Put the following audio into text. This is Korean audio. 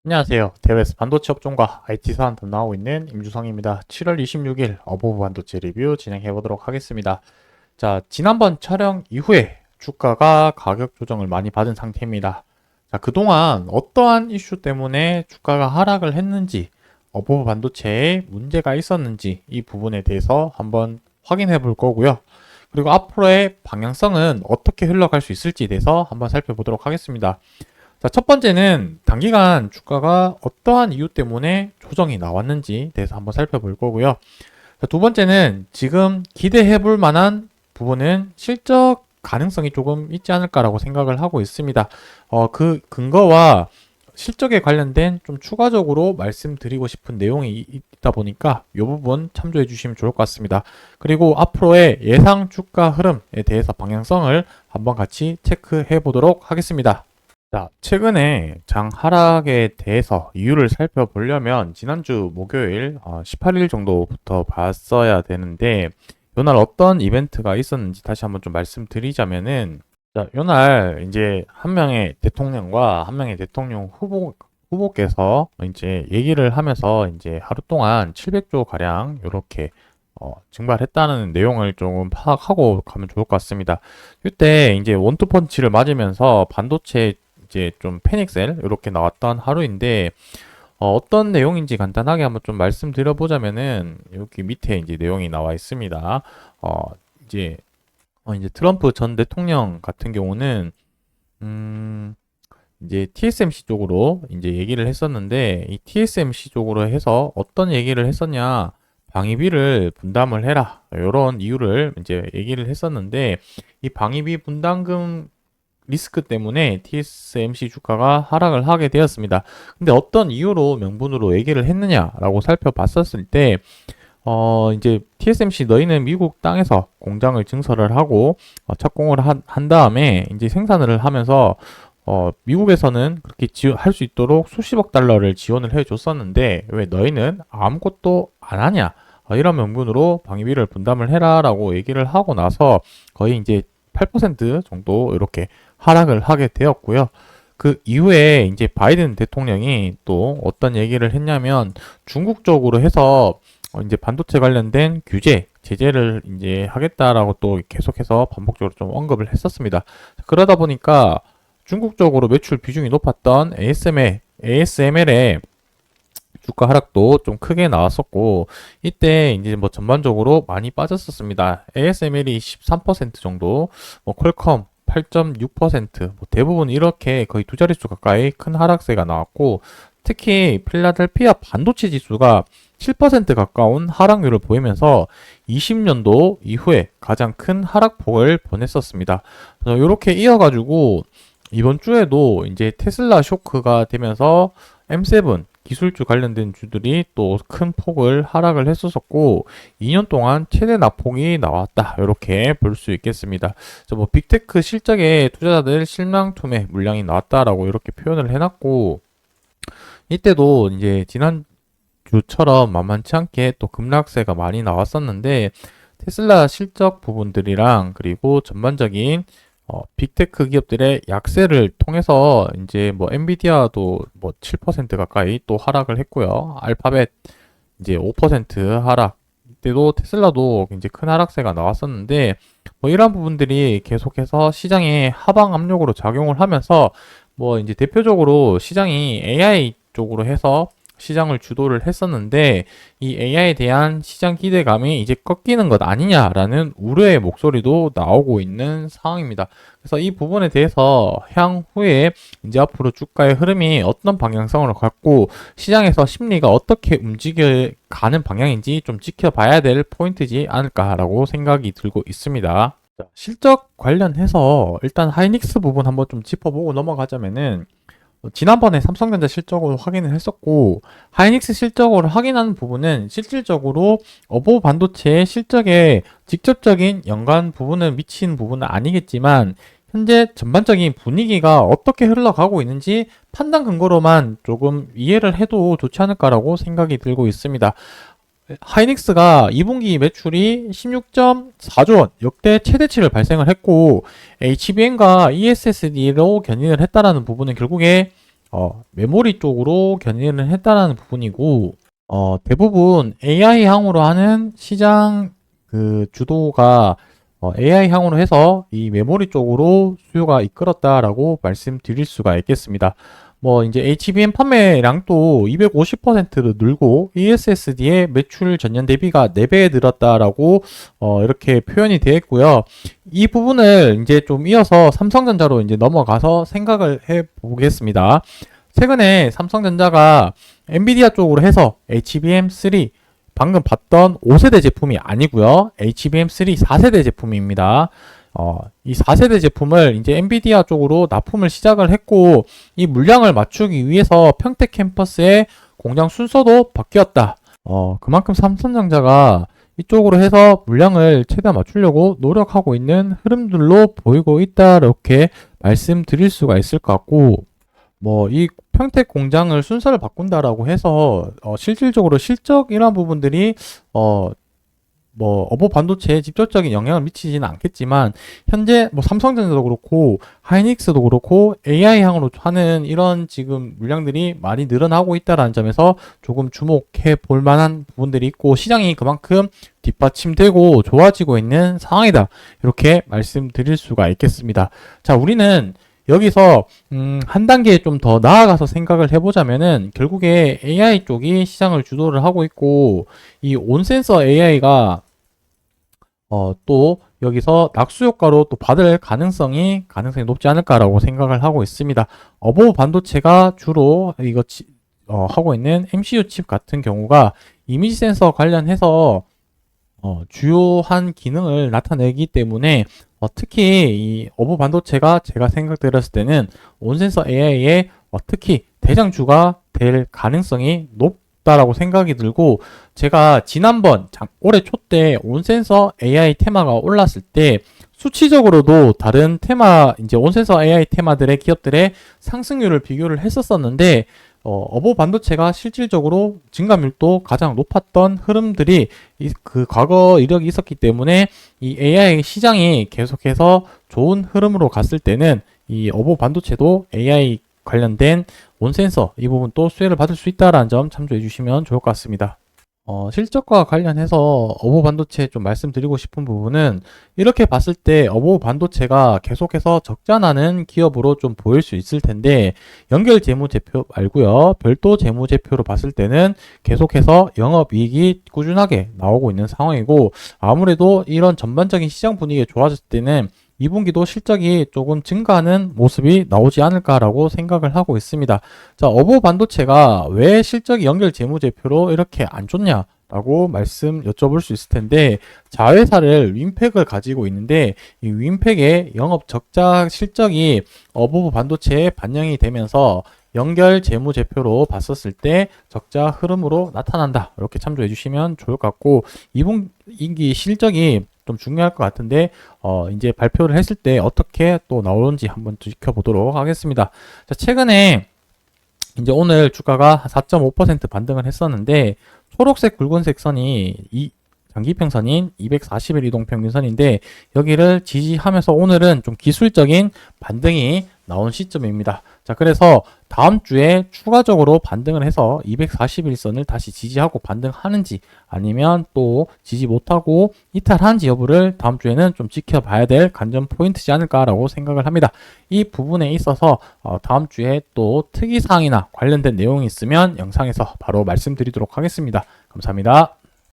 안녕하세요. 대회에서 반도체 업종과 IT 사안 담당하고 있는 임주성입니다. 7월 26일 어보브 반도체 리뷰 진행해 보도록 하겠습니다. 자, 지난번 촬영 이후에 주가가 가격 조정을 많이 받은 상태입니다. 자, 그동안 어떠한 이슈 때문에 주가가 하락을 했는지, 어보브 반도체에 문제가 있었는지 이 부분에 대해서 한번 확인해 볼 거고요. 그리고 앞으로의 방향성은 어떻게 흘러갈 수 있을지에 대해서 한번 살펴보도록 하겠습니다. 자, 첫 번째는 단기간 주가가 어떠한 이유 때문에 조정이 나왔는지 대해서 한번 살펴볼 거고요. 자, 두 번째는 지금 기대해 볼 만한 부분은 실적 가능성이 조금 있지 않을까라고 생각을 하고 있습니다. 그 근거와 실적에 관련된 좀 추가적으로 말씀드리고 싶은 내용이 있다 보니까 이 부분 참조해 주시면 좋을 것 같습니다. 그리고 앞으로의 예상 주가 흐름에 대해서 방향성을 한번 같이 체크해 보도록 하겠습니다. 자, 최근에 장 하락에 대해서 이유를 살펴보려면 지난주 목요일 18일 정도부터 봤어야 되는데 요날 어떤 이벤트가 있었는지 다시 한번 좀 말씀드리자면은 자, 요날 이제 한 명의 대통령과 한 명의 대통령 후보께서 이제 얘기를 하면서 이제 하루 동안 700조 가량 요렇게 증발했다는 내용을 조금 파악하고 가면 좋을 것 같습니다. 이때 이제 원투펀치를 맞으면서 반도체 이제 좀 패닉셀 이렇게 나왔던 하루인데 떤 내용인지 간단하게 한번 좀 말씀드려보자면은 여기 밑에 이제 내용이 나와 있습니다. 어, 이제 이제 트럼프 전 대통령 같은 경우는 음, 이제 TSMC 쪽으로 이제 얘기를 했었는데 이 TSMC 쪽으로 해서 어떤 얘기를 했었냐? 방위비를 분담을 해라. 이런 이유를 이제 얘기를 했었는데 이 방위비 분담금 리스크 때문에 TSMC 주가가 하락을 하게 되었습니다. 근데 어떤 이유로 명분으로 얘기를 했느냐라고 살펴봤었을 때, 이제 TSMC 너희는 미국 땅에서 공장을 증설을 하고 착공을 한 다음에 이제 생산을 하면서 미국에서는 그렇게 할 수 있도록 수십억 달러를 지원을 해줬었는데 왜 너희는 아무것도 안 하냐? 이런 명분으로 방위비를 분담을 해라라고 얘기를 하고 나서 거의 이제 8% 정도 이렇게 하락을 하게 되었고요. 그 이후에 이제 바이든 대통령이 또 어떤 얘기를 했냐면 중국 쪽으로 해서 이제 반도체 관련된 규제, 제재를 이제 하겠다라고 또 계속해서 반복적으로 좀 언급을 했었습니다. 그러다 보니까 중국 쪽으로 매출 비중이 높았던 ASML의 주가 하락도 좀 크게 나왔었고 이때 이제 뭐 전반적으로 많이 빠졌었습니다. ASML이 13% 정도, 뭐 퀄컴 8.6%, 뭐 대부분 이렇게 거의 두 자릿수 가까이 큰 하락세가 나왔고 특히 필라델피아 반도체 지수가 7% 가까운 하락률을 보이면서 20년도 이후에 가장 큰 하락폭을 보냈었습니다. 이렇게 이어가지고 이번 주에도 이제 테슬라 쇼크가 되면서 M7 기술주 관련된 주들이 또 큰 폭을 하락을 했었고 2년 동안 최대 낙폭이 나왔다 이렇게 볼 수 있겠습니다. 뭐 빅테크 실적에 투자자들 실망투매 물량이 나왔다라고 이렇게 표현을 해놨고 이때도 이제 지난주처럼 만만치 않게 또 급락세가 많이 나왔었는데 테슬라 실적 부분들이랑 그리고 전반적인 빅테크 기업들의 약세를 통해서 이제 뭐 엔비디아도 뭐 7% 가까이 또 하락을 했고요. 알파벳 이제 5% 하락. 이때도 테슬라도 이제 큰 하락세가 나왔었는데 뭐 이런 부분들이 계속해서 시장에 하방 압력으로 작용을 하면서 뭐 이제 대표적으로 시장이 AI 쪽으로 해서 시장을 주도를 했었는데 이 AI에 대한 시장 기대감이 이제 꺾이는 것 아니냐라는 우려의 목소리도 나오고 있는 상황입니다. 그래서 이 부분에 대해서 향후에 이제 앞으로 주가의 흐름이 어떤 방향성을 갖고 시장에서 심리가 어떻게 움직여 가는 방향인지 좀 지켜봐야 될 포인트지 않을까라고 생각이 들고 있습니다. 실적 관련해서 일단 하이닉스 부분 한번 좀 짚어보고 넘어가자면은 지난번에 삼성전자 실적으로 확인을 했었고 하이닉스 실적으로 확인하는 부분은 실질적으로 어보 반도체의 실적에 직접적인 연관 부분을 미치는 부분은 아니겠지만 현재 전반적인 분위기가 어떻게 흘러가고 있는지 판단 근거로만 조금 이해를 해도 좋지 않을까라고 생각이 들고 있습니다. 하이닉스가 2분기 매출이 16.4조 원, 역대 최대치를 발생을 했고 HBM과 ESSD로 견인을 했다라는 부분은 결국에 메모리 쪽으로 견인을 했다라는 부분이고, 대부분 AI 향으로 하는 시장 그 주도가 AI 향으로 해서 이 메모리 쪽으로 수요가 이끌었다라고 말씀드릴 수가 있겠습니다. 뭐 이제 HBM 판매량도 250%로 늘고 ESSD의 매출 전년 대비가 4배 늘었다라고 이렇게 표현이 되어 있고요. 이 부분을 이제 좀 이어서 삼성전자로 이제 넘어가서 생각을 해 보겠습니다. 최근에 삼성전자가 엔비디아 쪽으로 해서 HBM3 방금 봤던 5세대 제품이 아니고요. HBM3 4세대 제품입니다. 이 4세대 제품을 이제 엔비디아 쪽으로 납품을 시작을 했고, 이 물량을 맞추기 위해서 평택 캠퍼스의 공장 순서도 바뀌었다. 그만큼 삼성전자가 이쪽으로 해서 물량을 최대한 맞추려고 노력하고 있는 흐름들로 보이고 있다. 이렇게 말씀드릴 수가 있을 것 같고, 뭐 이 평택 공장을 순서를 바꾼다라고 해서 실질적으로 실적이란 부분들이 뭐 어보 반도체에 직접적인 영향을 미치지는 않겠지만, 현재 뭐 삼성전자도 그렇고 하이닉스도 그렇고 AI 향으로 하는 이런 지금 물량들이 많이 늘어나고 있다라는 점에서 조금 주목해 볼 만한 부분들이 있고, 시장이 그만큼 뒷받침되고 좋아지고 있는 상황이다, 이렇게 말씀드릴 수가 있겠습니다. 자, 우리는 여기서 한 단계 좀 더 나아가서 생각을 해보자면은, 결국에 AI 쪽이 시장을 주도를 하고 있고, 이 온센서 AI가 또 여기서 낙수 효과로 또 받을 가능성이 높지 않을까라고 생각을 하고 있습니다. 어보 반도체가 주로 이거 하고 있는 MCU 칩 같은 경우가 이미지 센서 관련해서 주요한 기능을 나타내기 때문에 특히 이 어보 반도체가 제가 생각드렸을 때는 온센서 AI의 특히 대장주가 될 가능성이 높다라고 생각이 들고, 제가 지난번 올해 초 때 온센서 AI 테마가 올랐을 때 수치적으로도 다른 테마, 이제 온센서 AI 테마들의 기업들의 상승률을 비교를 했었었는데, 어보 반도체가 실질적으로 증가율도 가장 높았던 흐름들이 그 과거 이력이 있었기 때문에, 이 AI 시장이 계속해서 좋은 흐름으로 갔을 때는 이 어보 반도체도 AI 관련된 온센서 이 부분 또 수혜를 받을 수 있다라는 점 참조해 주시면 좋을 것 같습니다. 실적과 관련해서 어보 반도체 좀 말씀드리고 싶은 부분은, 이렇게 봤을 때 어보 반도체가 계속해서 적자나는 기업으로 좀 보일 수 있을 텐데, 연결 재무제표 말고요, 별도 재무제표로 봤을 때는 계속해서 영업이익이 꾸준하게 나오고 있는 상황이고, 아무래도 이런 전반적인 시장 분위기가 좋아졌을 때는 2분기도 실적이 조금 증가하는 모습이 나오지 않을까라고 생각을 하고 있습니다. 자, 어보 반도체가 왜 실적이 연결 재무제표로 이렇게 안 좋냐라고 말씀 여쭤볼 수 있을 텐데, 자회사를 윈팩을 가지고 있는데, 이 윈팩의 영업 적자 실적이 어보 반도체에 반영이 되면서 연결 재무제표로 봤었을 때 적자 흐름으로 나타난다, 이렇게 참조해 주시면 좋을 것 같고, 2분기 실적이 좀 중요할 것 같은데, 이제 발표를 했을 때 어떻게 또 나오는지 한번 지켜보도록 하겠습니다. 자, 최근에 이제 오늘 주가가 4.5% 반등을 했었는데, 초록색 굵은색 선이 장기평선인 240일 이동평균선인데, 여기를 지지하면서 오늘은 좀 기술적인 반등이 나온 시점입니다. 자, 그래서 다음 주에 추가적으로 반등을 해서 241선을 다시 지지하고 반등하는지, 아니면 또 지지 못하고 이탈하는지 여부를 다음 주에는 좀 지켜봐야 될 관전 포인트지 않을까라고 생각을 합니다. 이 부분에 있어서 다음 주에 또 특이사항이나 관련된 내용이 있으면 영상에서 바로 말씀드리도록 하겠습니다. 감사합니다.